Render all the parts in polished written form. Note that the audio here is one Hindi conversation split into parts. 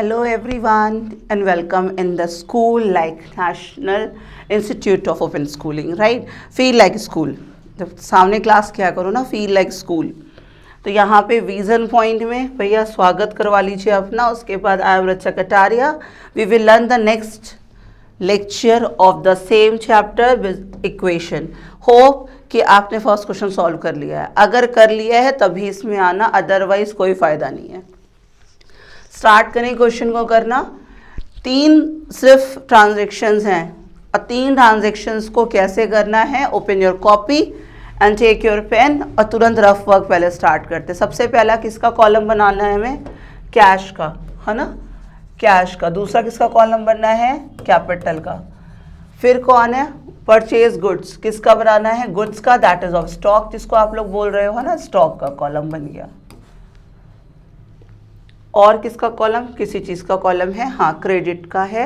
Hello everyone and welcome in the school like National Institute of Open Schooling, right? Feel like school. जब सामने क्लास क्या करो ना, फील लाइक स्कूल। तो यहाँ पे विजन पॉइंट में भैया स्वागत करवा लीजिए अपना। उसके बाद I am Racha Kataria. We will learn the next lecture of the same chapter with equation. Hope कि आपने फर्स्ट क्वेश्चन सॉल्व कर लिया है। अगर कर लिया है तभी इसमें आना, अदरवाइज कोई फ़ायदा नहीं है। स्टार्ट करें क्वेश्चन को करना। 3 सिर्फ ट्रांजेक्शन्स हैं और 3 ट्रांजेक्शन्स को कैसे करना है। Open your copy and take your pen और तुरंत रफ वर्क पहले स्टार्ट करते। सबसे पहला किसका कॉलम बनाना है हमें? कैश का, है ना, कैश का। दूसरा किसका कॉलम बनना है? कैपिटल का। फिर कौन है? Purchase goods. किसका बनाना है? गुड्स का, दैट इज ऑफ स्टॉक, जिसको आप लोग बोल रहे हो, है ना, स्टॉक का कॉलम बन गया। और किसका कॉलम? किसी चीज़ का कॉलम है, हाँ, क्रेडिट का है।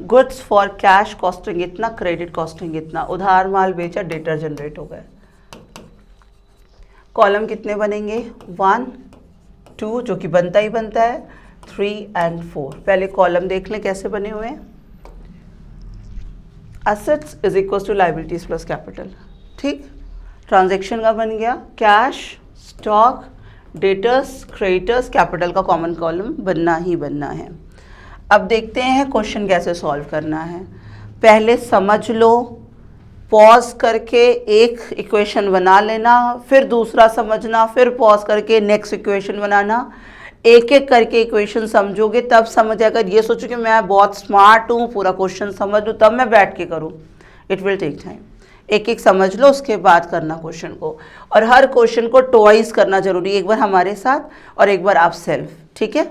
गुड्स फॉर कैश कॉस्टिंग इतना, क्रेडिट कॉस्टिंग इतना। उधार माल बेचा, डेटर जनरेट हो गए। कॉलम कितने बनेंगे? 1, 2 जो कि बनता ही बनता है, 3 एंड 4। पहले कॉलम देख लें कैसे बने हुए हैं। Assets is equal to liabilities plus capital. ठीक, ट्रांजेक्शन का बन गया cash, stock, debtors, creditors, capital का कॉमन कॉलम बनना ही बनना है। अब देखते हैं क्वेश्चन कैसे सॉल्व करना है। पहले समझ लो, पॉज करके एक इक्वेशन बना लेना, फिर दूसरा समझना, फिर पॉज करके नेक्स्ट इक्वेशन बनाना। एक एक करके इक्वेशन समझोगे तब समझ आएगा। ये सोचो कि मैं बहुत स्मार्ट हूँ, पूरा क्वेश्चन समझ लूँ तब मैं बैठ के करूँ, इट विल टेक टाइम। एक एक समझ लो, उसके बाद करना क्वेश्चन को। और हर क्वेश्चन को ट्वाइस करना जरूरी है, एक बार हमारे साथ और एक बार आप सेल्फ। ठीक है,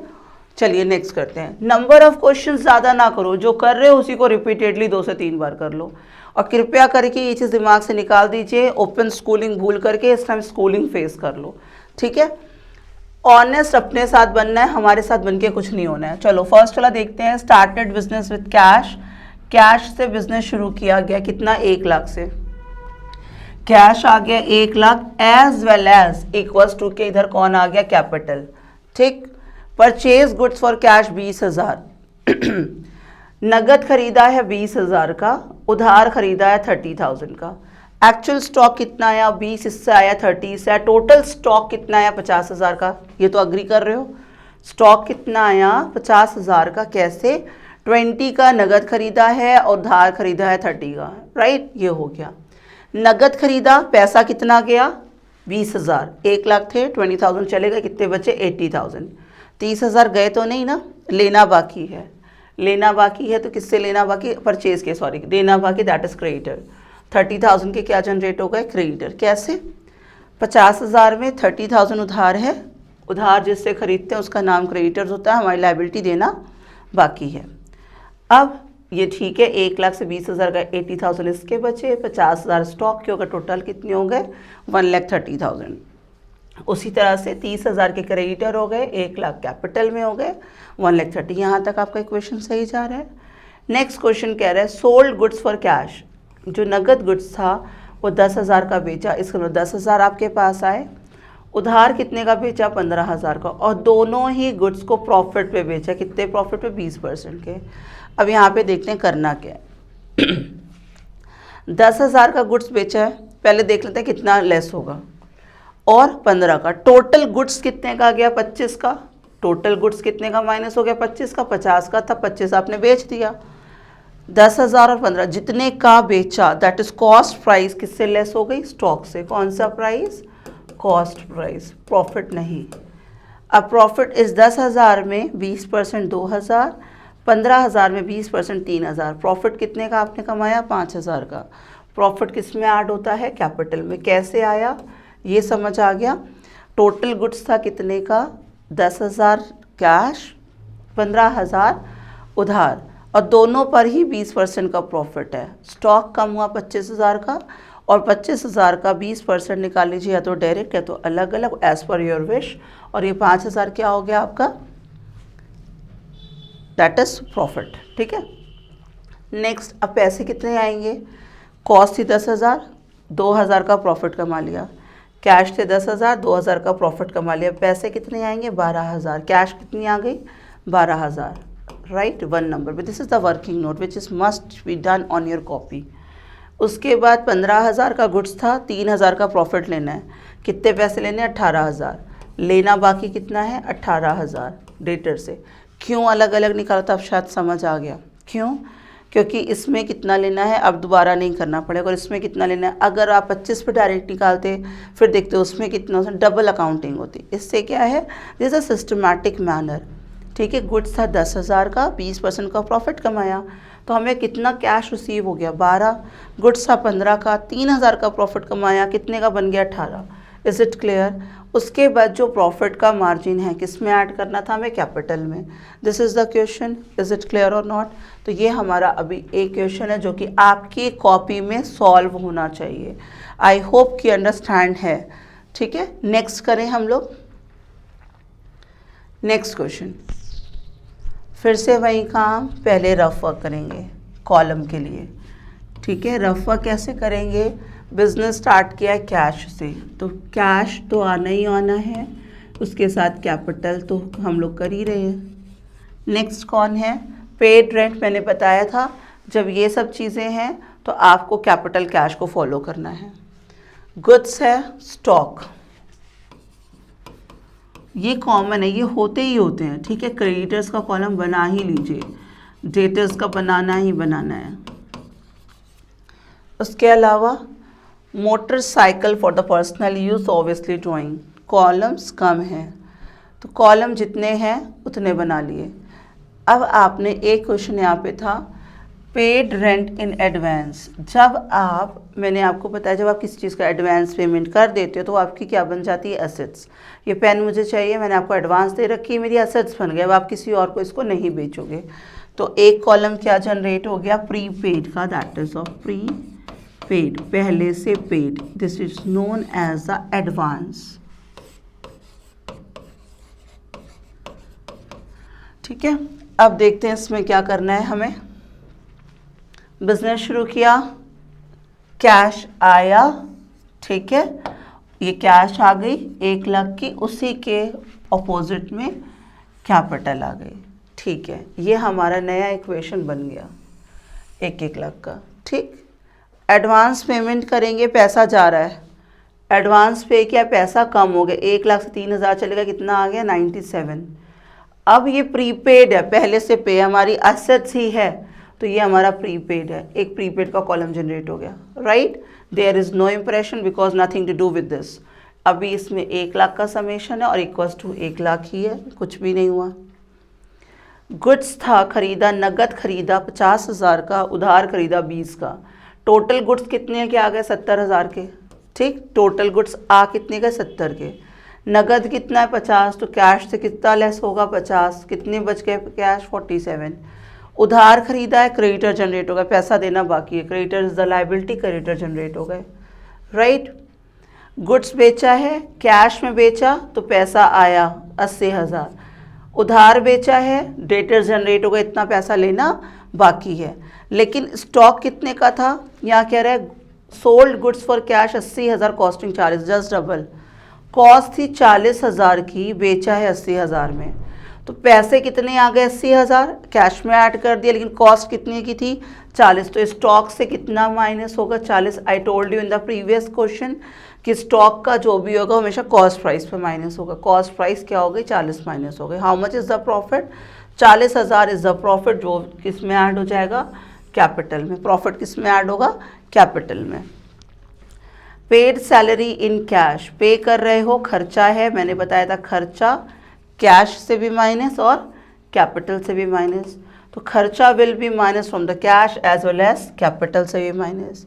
चलिए नेक्स्ट करते हैं। नंबर ऑफ क्वेश्चन ज़्यादा ना करो, जो कर रहे हो उसी को रिपीटेडली 2 से 3 बार कर लो। और कृपया करके ये चीज़ दिमाग से निकाल दीजिए, ओपन स्कूलिंग भूल करके इस टाइम स्कूलिंग फेस कर लो। ठीक है, ऑनेस्ट अपने साथ बनना है, हमारे साथ बनके कुछ नहीं होना है। चलो फर्स्ट वाला देखते हैं। Started business with cash. Cash से बिजनेस शुरू किया गया, कितना? 1 लाख से। कैश आ गया 1 lakh, as well as equals to के इधर कौन आ गया? कैपिटल। ठीक, परचेज गुड्स फॉर कैश 20,000। नगद खरीदा है 20,000 का, उधार खरीदा है 30,000 का। एक्चुअल स्टॉक कितना आया? 20, इससे आया 30 से। टोटल स्टॉक कितना आया? 50,000 का। ये तो अग्री कर रहे हो। स्टॉक कितना आया? 50,000 का। कैसे? 20 का नगद खरीदा है और उधार खरीदा है 30 का, राइट। ये हो गया। नगद खरीदा, पैसा कितना गया? 20,000। 1 लाख थे, 20,000 चले गए, कितने बचे? 80,000। 30,000 गए तो नहीं ना, लेना बाकी है। लेना बाकी है तो किससे लेना बाकी? परचेज के, सॉरी, लेना बाकी, दैट इज क्रेडिटर। 30,000 के क्या जनरेट हो गए? क्रेडिटर। कैसे? 50,000 में 30,000 उधार है, उधार जिससे खरीदते हैं उसका नाम क्रेडिटर्स होता है, हमारी लायबिलिटी देना बाकी है। अब ये ठीक है, 1 लाख से 20,000 का 80,000 इसके बचे, 50,000 स्टॉक के होगा, टोटल कितने हो गए? 1,30,000। उसी तरह से 30,000 के क्रेडिटर हो गए, 1 लाख कैपिटल में हो गए, 1,30,000। यहाँ तक आपका इक्वेशन सही जा रहा है। नेक्स्ट क्वेश्चन कह रहा है सोल्ड गुड्स फॉर कैश। जो नगद गुड्स था वो 10,000 का बेचा, इसका मतलब 10,000 आपके पास आए। उधार कितने का बेचा? 15,000 का। और दोनों ही गुड्स को प्रॉफिट पे बेचा। कितने प्रॉफिट पे? 20% के। अब यहाँ पे देखते हैं करना क्या है। 10,000 का गुड्स बेचा है, पहले देख लेते हैं कितना लेस होगा। और 15 का। टोटल गुड्स कितने का गया? 25 का। टोटल गुड्स कितने का माइनस हो गया? 25 का। 50 का था, 25 आपने बेच दिया। 10,000 और 15 जितने का बेचा, दैट इज कॉस्ट प्राइस, किससे लेस हो गई? स्टॉक से। कौन सा प्राइस? कॉस्ट प्राइस, प्रॉफिट नहीं। अब प्रॉफिट इस 10,000 में 20% 2,000, 15,000 में 20% 3,000। प्रॉफिट कितने का आपने कमाया? 5,000 का। प्रॉफिट किस में ऐड होता है? कैपिटल में। कैसे आया ये समझ आ गया। टोटल गुड्स था कितने का? 10,000 कैश, 15,000 उधार, और दोनों पर ही 20% का प्रॉफिट है। स्टॉक कम हुआ 25,000 का, और 25,000 का 20% निकाल लीजिए, या तो डायरेक्ट या तो अलग अलग, एज पर योर विश। और ये 5,000 क्या हो गया आपका? That is profit. ठीक है, नेक्स्ट अब पैसे कितने आएंगे? कॉस्ट थी 10,000, 2,000 का प्रॉफिट कमा लिया। कैश थे 10,000, 2,000 का प्रॉफिट कमा लिया। पैसे कितने आएंगे? 12,000। कैश कितनी आ गई? 12,000, राइट, 1 नंबर पे। This is the working note which is must be done on your copy. उसके बाद 15,000 का गुड्स था, 3,000 का प्रॉफिट लेना है। कितने पैसे लेने हैं? 18,000। लेना बाकी कितना है? 18,000 डेटर से। क्यों अलग अलग निकाला था? अब शायद समझ आ गया क्यों। क्योंकि इसमें कितना लेना है अब दोबारा नहीं करना पड़ेगा, और इसमें कितना लेना है। अगर आप 25 पे डायरेक्ट निकालते फिर देखते उसमें कितना, उसमें डबल अकाउंटिंग होती। इससे क्या है, दिस अ सिस्टमैटिक मैनर। ठीक है, गुड्स था 10,000 का, 20% का प्रॉफिट कमाया, तो हमें कितना कैश रिसीव हो गया? 12। गुड्स था 15 का, 3,000 का प्रॉफिट कमाया, कितने का बन गया? 18। Is it clear? उसके बाद जो प्रॉफिट का मार्जिन है किस में ऐड करना था हमें? कैपिटल में। This is the question. Is it clear और नॉट? तो ये हमारा अभी एक क्वेश्चन है जो कि आपकी कॉपी में सॉल्व होना चाहिए। आई होप कि अंडरस्टैंड है। ठीक है, नेक्स्ट करें हम लोग। नेक्स्ट क्वेश्चन, फिर से वही काम, पहले रफ वर्क करेंगे कॉलम के लिए। ठीक है, रफ वर्क कैसे करेंगे? बिजनेस स्टार्ट किया है कैश से, तो कैश तो आना ही आना है, उसके साथ कैपिटल तो हम लोग कर ही रहे हैं। नेक्स्ट कौन है? Paid rent. मैंने बताया था जब ये सब चीज़ें हैं तो आपको कैपिटल कैश को फॉलो करना है। गुड्स है, स्टॉक, ये कॉमन है, ये होते ही होते हैं। ठीक है, क्रेडिटर्स का कॉलम बना ही लीजिए, डेटर्स का बनाना ही बनाना है। उसके अलावा motorcycle for the personal use, obviously drawing. Columns कम हैं तो कॉलम जितने हैं उतने बना लिए। अब आपने एक क्वेश्चन यहाँ पे था, पेड रेंट इन एडवांस। जब आप, मैंने आपको बताया जब आप किसी चीज़ का एडवांस पेमेंट कर देते हो तो आपकी क्या बन जाती है? एसेट्स। ये पेन मुझे चाहिए, मैंने आपको एडवांस दे रखी है, मेरी एसेट्स बन गए। अब आप किसी और को इसको नहीं बेचोगे। तो एक कॉलम क्या जनरेट हो गया? प्रीपेड का, that is of pre paid, पहले से paid. This is known as the advance. ठीक है, अब देखते हैं इसमें क्या करना है हमें। बिजनेस शुरू किया, कैश आया, ठीक है, ये कैश आ गई 1 लाख की, उसी के ऑपोजिट में कैपिटल आ गई। ठीक है, ये हमारा नया इक्वेशन बन गया 1 लाख का। ठीक, एडवांस पेमेंट करेंगे, पैसा जा रहा है, एडवांस पे किया, पैसा कम हो गया, 1 लाख से 3,000 चलेगा, कितना आ गया? 97। अब ये प्रीपेड है, पहले से पे, हमारी एसेट्स ही है, तो ये हमारा प्रीपेड है। एक प्रीपेड का कॉलम जनरेट हो गया, right. There is no impression because nothing to do with this. अभी इसमें 1 लाख का समेशन है और इक्वल्स टू 1 लाख ही है, कुछ भी नहीं हुआ। गुड्स था, खरीदा, नगद खरीदा 50,000 का, उधार खरीदा 20 का। टोटल गुड्स कितने के आ गए? 70,000 के। ठीक, टोटल गुड्स आ कितने के? 70 के। नगद कितना है? 50, तो कैश से कितना लेस होगा? 50, कितने बच गए कैश? 47। उधार खरीदा है, क्रेडिटर जनरेट हो गया, पैसा देना बाकी है, creditor is the liability, creditor generate हो गए, राइट। गुड्स बेचा है, कैश में बेचा तो पैसा आया 80,000। उधार बेचा है, डेटर जनरेट हो गया, इतना पैसा लेना बाकी है। लेकिन स्टॉक कितने का था? यहाँ कह रहा है sold goods for cash 80,000, costing charges just double. Cost थी 40,000 की, बेचा है 80,000 में, तो पैसे कितने आ गए? 80,000, कैश में ऐड कर दिया, लेकिन कॉस्ट कितने की थी? 40। तो स्टॉक से कितना माइनस होगा? 40। I told you in the previous question कि स्टॉक का जो भी होगा हमेशा कॉस्ट प्राइस पे माइनस होगा। कॉस्ट प्राइस क्या हो गई? 40 माइनस हो गई। How much is the profit? 40,000 is the profit, जो किस में ऐड हो जाएगा? कैपिटल में। प्रॉफिट किस में ऐड होगा? कैपिटल में। पेड सैलरी इन कैश, पे कर रहे हो, खर्चा है, मैंने बताया था खर्चा कैश से भी माइनस और कैपिटल से भी माइनस, तो खर्चा will be minus from the cash as well as capital से भी minus.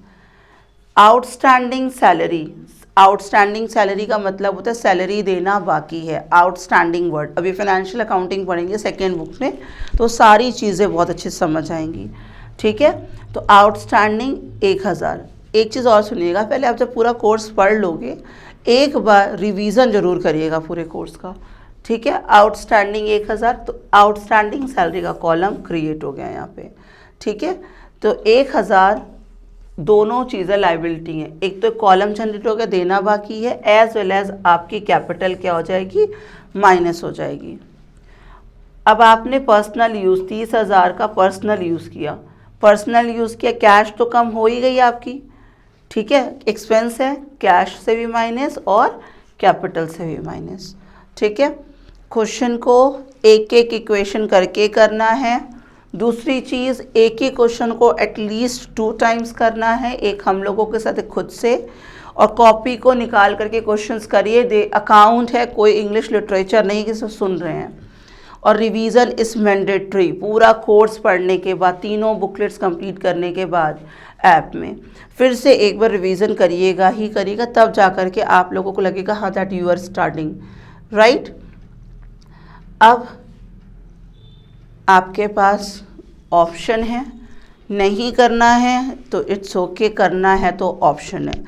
Outstanding salary, outstanding salary का मतलब होता है सैलरी देना बाकी है। आउटस्टैंडिंग वर्ड अभी फाइनेंशियल अकाउंटिंग पढ़ेंगे सेकेंड बुक में, तो सारी चीज़ें बहुत अच्छे से समझ आएंगी। ठीक है, तो आउटस्टैंडिंग 1,000। एक चीज़ और सुनिएगा, पहले आप जब पूरा कोर्स पढ़ लोगे एक बार रिवीजन जरूर करिएगा पूरे कोर्स का। ठीक है, आउटस्टैंडिंग 1,000, तो आउटस्टैंडिंग सैलरी का कॉलम क्रिएट हो गया यहाँ पे। ठीक है, तो 1,000 दोनों चीज़ें लाइबिलिटी हैं, एक तो कॉलम जनरेट हो गया, देना बाकी है, एज वेल एज आपकी कैपिटल क्या हो जाएगी? माइनस हो जाएगी। अब आपने पर्सनल यूज़ 30,000 का पर्सनल यूज़ किया, कैश तो कम हो ही गई आपकी, ठीक है, एक्सपेंस है, कैश से भी माइनस और कैपिटल से भी माइनस, ठीक है। क्वेश्चन को एक एक इक्वेशन करके करना है। दूसरी चीज़, एक ही क्वेश्चन को एटलीस्ट 2 टाइम्स करना है, एक हम लोगों के साथ, एक खुद से, और कॉपी को निकाल करके क्वेश्चंस करिए। दे अकाउंट है, कोई इंग्लिश लिटरेचर नहीं किसी सुन रहे हैं। और रिवीजन इज़ मैंडेटरी, पूरा कोर्स पढ़ने के बाद, तीनों बुकलेट्स कंप्लीट करने के बाद ऐप में फिर से एक बार रिवीजन करिएगा ही करिएगा, तब जा कर के आप लोगों को लगेगा हाँ that you are starting right. अब आपके पास ऑप्शन है, नहीं करना है तो इट्स ओके, करना है तो ऑप्शन है।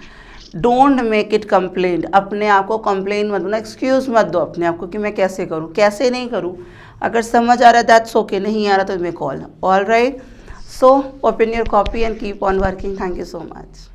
डोंट मेक इट कंप्लेंट, अपने आप को कंप्लेन मत दो ना, एक्सक्यूज़ मत दो अपने आप को कि मैं कैसे करूँ, कैसे नहीं करूँ। अगर समझ आ रहा है दैट्स ओके, नहीं आ रहा तो मैं call, all right. So open your copy and keep on working. Thank you so much.